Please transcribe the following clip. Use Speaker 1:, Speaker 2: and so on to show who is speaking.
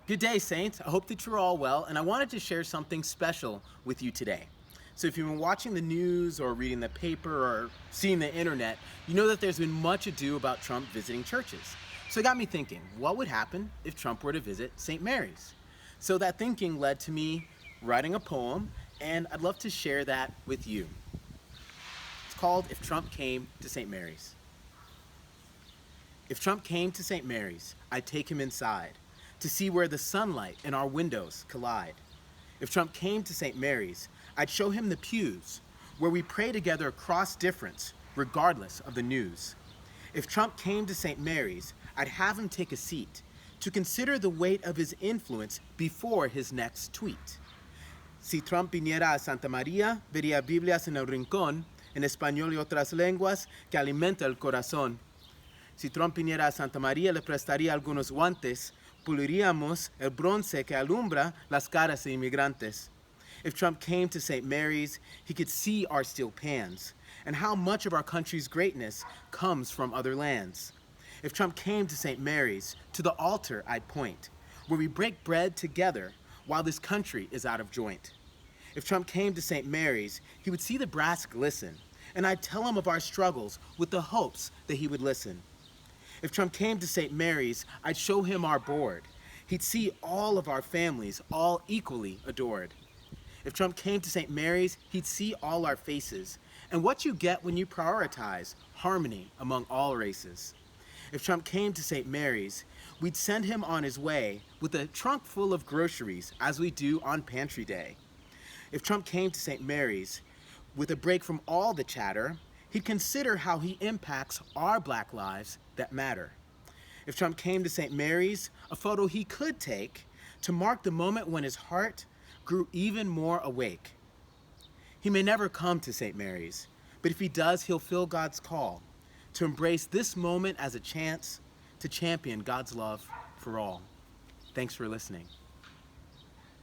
Speaker 1: Good day, Saints. I hope that you're all well, and I wanted to share something special with you today. So if you've been watching the news or reading the paper or seeing the internet, you know that there's been much ado about Trump visiting churches. So it got me thinking, what would happen if Trump were to visit St. Mary's? So that thinking led to me writing a poem, and I'd love to share that with you. It's called If Trump Came to St. Mary's. If Trump came to St. Mary's, I'd take him inside to see where the sunlight and our windows collide. If Trump came to St. Mary's, I'd show him the pews where we pray together across difference, regardless of the news. If Trump came to St. Mary's, I'd have him take a seat to consider the weight of his influence before his next tweet. Si Trump viniera a Santa María, vería Biblias en el rincón, en Español y otras lenguas, que alimenta el corazón. Si Trump viniera a Santa María, le prestaría algunos guantes, Puliríamos el bronce que alumbra las caras de inmigrantes. If Trump came to St. Mary's, he could see our steel pans and how much of our country's greatness comes from other lands. If Trump came to St. Mary's, to the altar I'd point, where we break bread together while this country is out of joint. If Trump came to St. Mary's, he would see the brass glisten, and I'd tell him of our struggles with the hopes that he would listen. If Trump came to St. Mary's, I'd show him our board. He'd see all of our families, all equally adored. If Trump came to St. Mary's, he'd see all our faces, and what you get when you prioritize harmony among all races. If Trump came to St. Mary's, we'd send him on his way with a trunk full of groceries, as we do on Pantry Day. If Trump came to St. Mary's, with a break from all the chatter, he'd consider how he impacts our black lives that matter. If Trump came to St. Mary's, a photo he could take to mark the moment when his heart grew even more awake. He may never come to St. Mary's, but if he does, he'll feel God's call to embrace this moment as a chance to champion God's love for all. Thanks for listening.